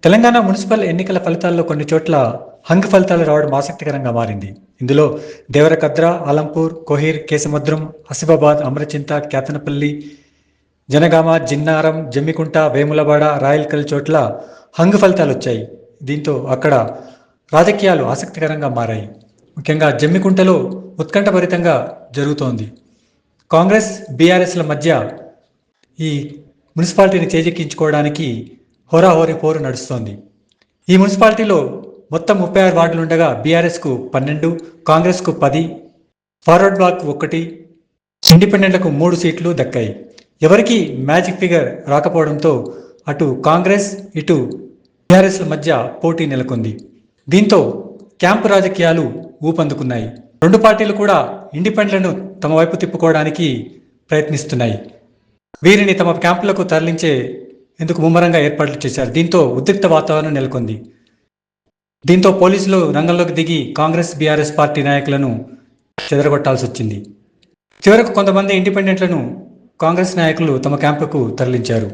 Telangana municipal ఎన్నికల ఫలితాల్లో కొన్ని చోట్ల హంగ్ ఫలితాలు రావడం ఆసక్తికరంగా మారింది. ఇందులో దేవరకద్ర, ఆలంపూర్, కోహిర్, కేసముద్రం, ఆసిఫాబాద్, అమరచింత, కేతనపల్లి, జనగామ, జిన్నారం, జమ్మికుంట, వేములవాడ, రాయల్కల్ చోట్ల హంగ్ ఫలితాలు వచ్చాయి. దీంతో అక్కడ రాజకీయాలు ఆసక్తికరంగా మారాయి. ముఖ్యంగా జమ్మికుంటలో ఉత్కంఠభరితంగా జరుగుతోంది. కాంగ్రెస్, బీఆర్ఎస్ల మధ్య ఈ మున్సిపాలిటీని చేజిక్కించుకోవడానికి హోరాహోరీ పోరు నడుస్తోంది. ఈ మున్సిపాలిటీలో మొత్తం 36 వార్డులుండగా బీఆర్ఎస్కు 12, కాంగ్రెస్కు 10, ఫార్వర్డ్ బ్లాక్ 1, ఇండిపెండెంట్లకు 3 సీట్లు దక్కాయి. ఎవరికీ మ్యాజిక్ ఫిగర్ రాకపోవడంతో అటు కాంగ్రెస్, ఇటు బీఆర్ఎస్ల మధ్య పోటీ నెలకొంది. దీంతో క్యాంపు రాజకీయాలు ఊపందుకున్నాయి. రెండు పార్టీలు కూడా ఇండిపెండెంట్లను తమ వైపు తిప్పుకోవడానికి ప్రయత్నిస్తున్నాయి. వీరిని తమ క్యాంపులకు తరలించే ఎందుకు ముమ్మరంగా ఏర్పాట్లు చేశారు. దీంతో ఉద్రిక్త వాతావరణం నెలకొంది. దీంతో పోలీసులు రంగంలోకి దిగి కాంగ్రెస్, బీఆర్ఎస్ పార్టీ నాయకులను చెదరగొట్టాల్సి వచ్చింది. చివరకు కొంతమంది ఇండిపెండెంట్లను కాంగ్రెస్ నాయకులు తమ క్యాంపుకు తరలించారు.